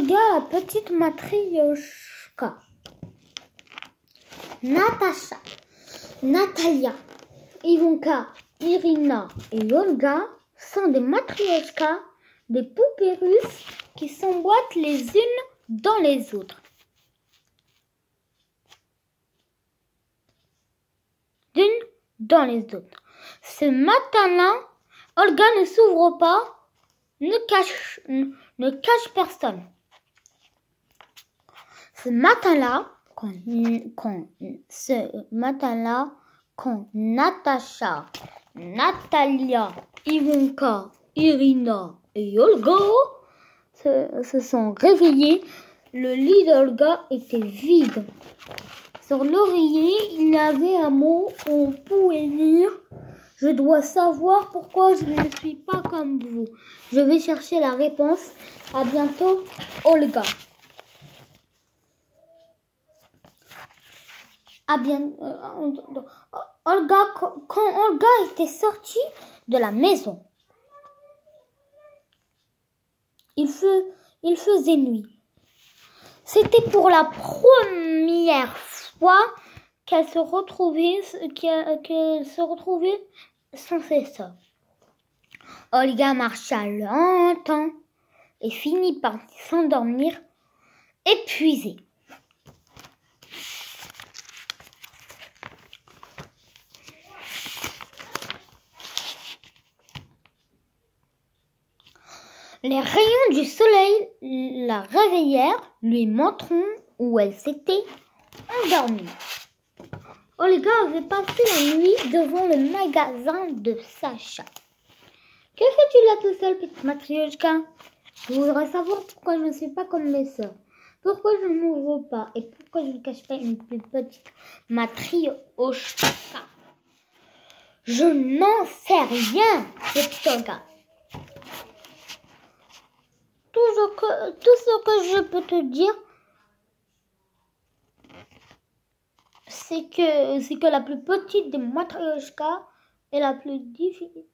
Olga, la petite matrioshka. Natasha, Natalia, Ivanka, Irina et Olga sont des matrioshkas, des poupées russes qui s'emboîtent les unes dans les autres. D'une dans les autres. Ce matin-là, Olga ne s'ouvre pas, ne cache personne. Ce matin-là, quand Natacha, Natalia, Ivanka, Irina et Olga se sont réveillés, le lit d'Olga était vide. Sur l'oreiller, il y avait un mot où on pouvait lire « Je dois savoir pourquoi je ne suis pas comme vous. Je vais chercher la réponse. À bientôt, Olga. » Quand Olga était sortie de la maison, il faisait nuit. C'était pour la première fois qu'elle se retrouvait sans ses sœurs. Olga marcha longtemps et finit par s'endormir, épuisée. Les rayons du soleil la réveillèrent, lui montrant où elle s'était endormie. Olga avait passé la nuit devant le magasin de Sacha. « Que fais-tu là tout seul, petite matrioshka ? Je voudrais savoir pourquoi je ne suis pas comme mes sœurs. Pourquoi je ne m'ouvre pas et pourquoi je ne cache pas une plus petite matrioshka. Je n'en sais rien, petite Olga. Tout ce que je peux te dire, c'est que la plus petite des matrioshkas est la plus difficile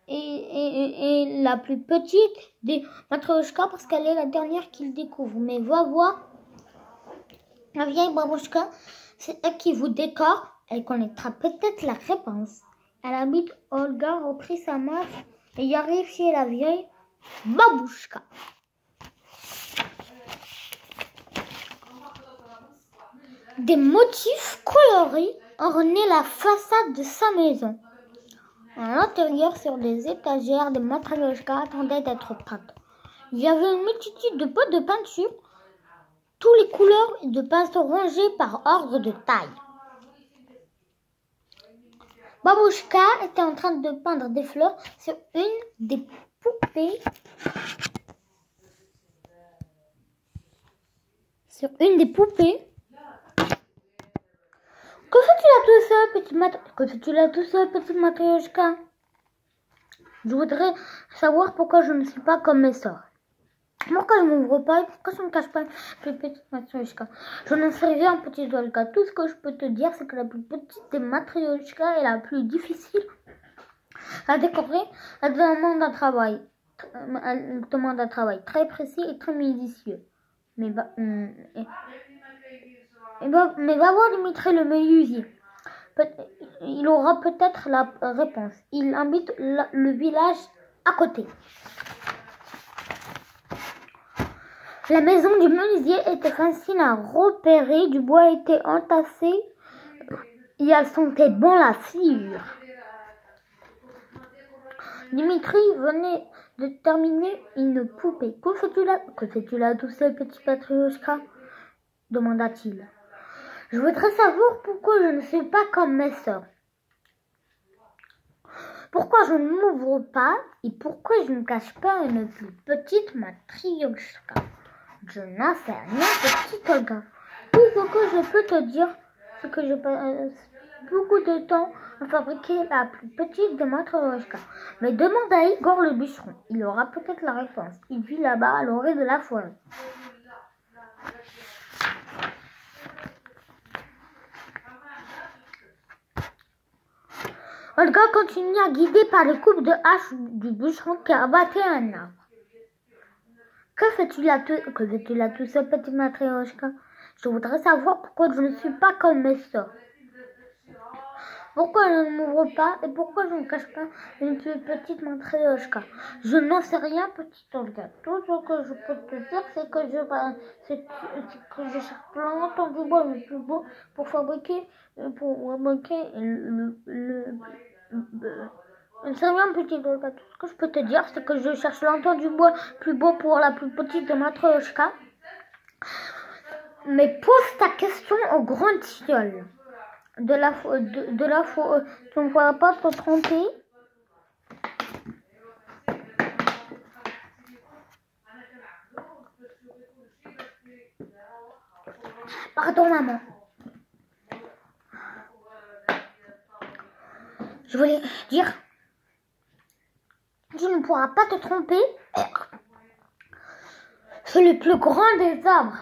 et la plus petite des matrioshkas parce qu'elle est la dernière qu'il découvre. Mais va voir la vieille babouchka, c'est elle qui vous décore. Elle connaîtra peut-être la réponse. Elle habite. Olga reprit sa marche et y arrive chez la vieille babouchka. Des motifs colorés ornaient la façade de sa maison. À l'intérieur, sur des étagères, des matrioshkas attendaient d'être peintes. Il y avait une multitude de pots de peinture, toutes les couleurs de pinceaux rangés par ordre de taille. Babouchka était en train de peindre des fleurs sur une des poupées. Que fais-tu là tout seul, petite matrioshka? Je voudrais savoir pourquoi je ne suis pas comme mes sœurs. Pourquoi je ne m'ouvre pas et pourquoi je ne me cache pas, petite matrioshka? Je n'en sais rien, petite Olga. Tout ce que je peux te dire, c'est que la plus petite des matrioshkas est la plus difficile à découvrir. Elle demande un travail très précis et très minutieux. Mais va voir Dimitri le menuisier. Il aura peut-être la réponse. Il habite le village à côté. La maison du menuisier était facile à repérer. Du bois était entassé et elle sentait bon la cire. Dimitri venait de terminer une poupée. Que fais-tu là tout seul, petit matrioshka? Demanda-t-il. Je voudrais savoir pourquoi je ne suis pas comme mes sœurs. Pourquoi je ne m'ouvre pas et pourquoi je ne cache pas une plus petite matrioshka. Je n'en sais rien, petite Olga. Tout ce que je peux te dire, c'est que je passe beaucoup de temps à fabriquer la plus petite des matrioshkas. Mais demande à Igor le bûcheron. Il aura peut-être la réponse. Il vit là-bas à l'orée de la forêt. Olga continua guidée par les coupes de hache du bûcheron qui abattait un arbre. Que fais-tu là tout seul, petit Matryoshka? Je voudrais savoir pourquoi je ne suis pas comme mes sœurs. Pourquoi je ne m'ouvre pas et pourquoi je ne cache pas une plus petite Matryoshka? Je n'en sais rien, petit Olga. Tout ce que je peux te dire, c'est que je cherche longtemps du bois le plus beau pour fabriquer je sais rien, petit Olga. Tout ce que je peux te dire, c'est que je cherche longtemps du bois plus beau pour la plus petite de Matryoshka. Mais pose ta question au grand tilleul. Tu ne pourras pas te tromper. Pardon, maman. Je voulais dire, tu ne pourras pas te tromper. C'est le plus grand des arbres.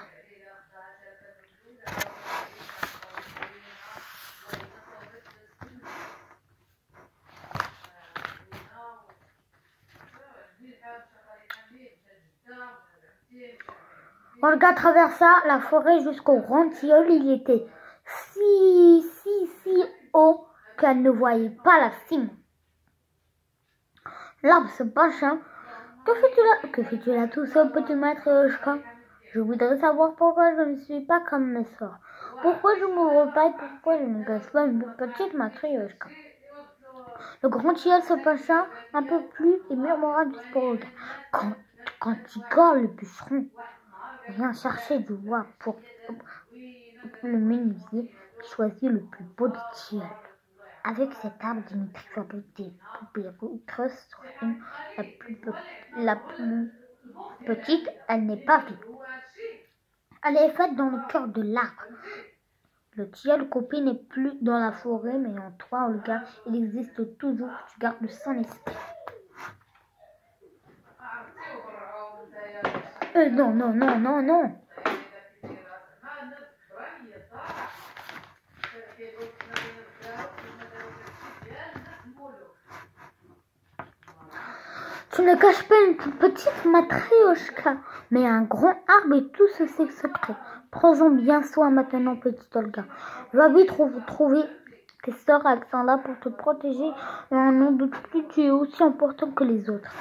Olga traversa la forêt jusqu'au grand tilleul. Il était si haut qu'elle ne voyait pas la cime. L'arbre se pencha. Que fais-tu là tout seul, petit Matryoshka? Je voudrais savoir pourquoi je ne suis pas comme mes sœurs. Pourquoi je m'ouvre pas et pourquoi je ne cache pas une petite Matryoshka? Le grand tilleul se pencha un peu plus et murmura juste pour Olga. Quand Igor le bûcheron vient chercher du bois pour le menuisier, choisit le plus beau des tilleuls. Avec cet arbre, Dimitri fabrique des poupées russes sur une, la plus petite, elle n'est pas vive. Elle est faite dans le cœur de l'arbre. Le tilleul coupé n'est plus dans la forêt, mais en toi, Olga, il existe toujours, tu gardes son esprit. Non. Tu ne caches pas une petite Matryoshka, mais un grand arbre et tous ses secrets. Prends-en bien soin maintenant, petite Olga. Va vite trouver tes sœurs Alexandra pour te protéger et en nom de plus, tu es aussi important que les autres.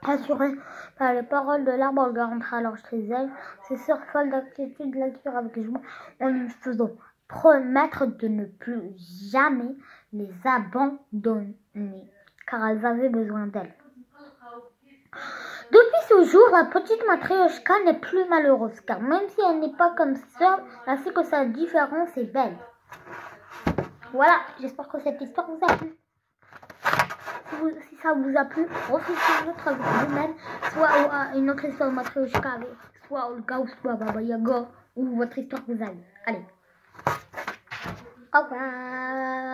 Assurée par les paroles de l'arbre, Olga rentra alors chez elle. Ses sœurs folles d'inquiétude l'accueillirent avec joie en lui faisant promettre de ne plus jamais les abandonner, car elles avaient besoin d'elle. Depuis ce jour, la petite Matryoshka n'est plus malheureuse, car même si elle n'est pas comme ses sœurs, elle sait que sa différence est belle. Voilà, j'espère que cette histoire vous a plu. Si ça vous a plu, refaites une autre avec vous-même, soit une autre histoire de Matryoshka, soit Olga ou soit Baba Yaga, ou votre histoire que vous avez. Allez, au revoir.